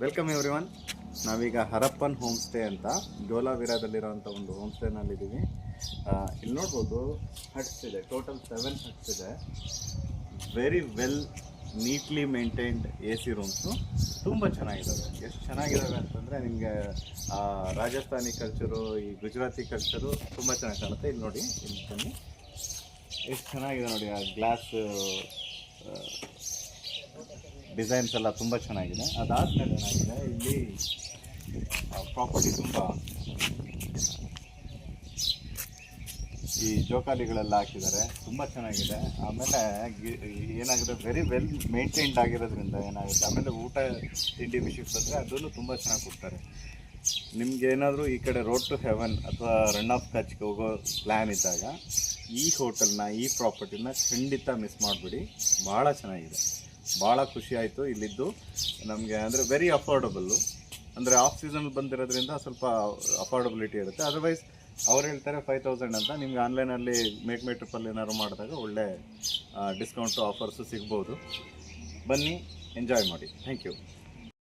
Welcome everyone. ನಾವೀಗ Harappan home stay ಅಂತ ಜೋಲಾವಿರಾದಲ್ಲಿರೋಂಥ ಒಂದು ಹೋಮ್ ಸ್ಟೇನಲ್ಲಿದ್ದೀವಿ. ಇಲ್ಲಿ ನೋಡ್ಬೋದು ಹಟ್ಸ್ ಇದೆ, ಟೋಟಲ್ 7 ಹಟ್ಸ್ ಇದೆ. Very well neatly maintained A C rooms ತುಂಬ ಚೆನ್ನಾಗಿದ್ದಾವೆ. ಎಷ್ಟು ಚೆನ್ನಾಗಿದ್ದಾವೆ ಅಂತಂದರೆ ನಿಮಗೆ ರಾಜಸ್ಥಾನಿ ಕಲ್ಚರು, ಈ ಗುಜರಾತಿ ಕಲ್ಚರು ತುಂಬ ಚೆನ್ನಾಗಿ ಕಾಣುತ್ತೆ. ಇಲ್ಲಿ ನೋಡಿ, ಇಲ್ಲಿ ಬನ್ನಿ, ಎಷ್ಟು ಚೆನ್ನಾಗಿದೆ ನೋಡಿ. ಆ ಗ್ಲಾಸ್ ಡಿಸೈನ್ಸ್ ಎಲ್ಲ ತುಂಬ ಚೆನ್ನಾಗಿದೆ. ಅದಾದಮೇಲೆ ಏನಾಗಿದೆ, ಇಲ್ಲಿ ಪ್ರಾಪರ್ಟಿ ತುಂಬ ಈ ಜೋಕಾಲಿಗಳೆಲ್ಲ ಹಾಕಿದ್ದಾರೆ, ತುಂಬ ಚೆನ್ನಾಗಿದೆ. ಆಮೇಲೆ ಏನಾಗಿದೆ, ವೆರಿ ವೆಲ್ ಮೇಂಟೈನ್ಡ್ ಆಗಿರೋದ್ರಿಂದ ಏನಾಗುತ್ತೆ, ಆಮೇಲೆ ಊಟ ತಿಂಡಿ ವಿಷಯಕ್ಕೆ ಬಂದರೆ ಅದನ್ನು ತುಂಬ ಚೆನ್ನಾಗಿ ಕೊಡ್ತಾರೆ. ನಿಮ್ಗೆ ಏನಾದರೂ ಈ ಕಡೆ ರೋಡ್ ಟು ಹೆವನ್ ಅಥವಾ ರನ್ ಆಫ್ ಕಚ್ಗೆ ಹೋಗೋ ಪ್ಲ್ಯಾನ್ ಇದ್ದಾಗ ಈ ಹೋಟೆಲ್ನ, ಈ ಪ್ರಾಪರ್ಟಿನ ಖಂಡಿತ ಮಿಸ್ ಮಾಡಿಬಿಡಿ. ಭಾಳ ಚೆನ್ನಾಗಿದೆ, ಭಾಳ ಖುಷಿ ಆಯಿತು ಇಲ್ಲಿದ್ದು ನಮಗೆ. ಅಂದರೆ ವೆರಿ ಅಫೋರ್ಡಬಲ್ಲು, ಅಂದರೆ ಆಫ್ ಸೀಸನ್ ಬಂದಿರೋದ್ರಿಂದ ಸ್ವಲ್ಪ ಅಫೋರ್ಡಬಿಲಿಟಿ ಇರುತ್ತೆ. ಅದರ್ವೈಸ್ ಅವ್ರು ಹೇಳ್ತಾರೆ 5000 ಅಂತ. ನಿಮ್ಗೆ ಆನ್ಲೈನಲ್ಲಿ ಮೇಕ್ ಮೈ ಟ್ರಿಪ್ಪಲ್ಲಿ ಏನಾದ್ರು ಮಾಡಿದಾಗ ಒಳ್ಳೆ ಡಿಸ್ಕೌಂಟು ಆಫರ್ಸು ಸಿಗ್ಬೋದು. ಬನ್ನಿ, ಎಂಜಾಯ್ ಮಾಡಿ. Thank you.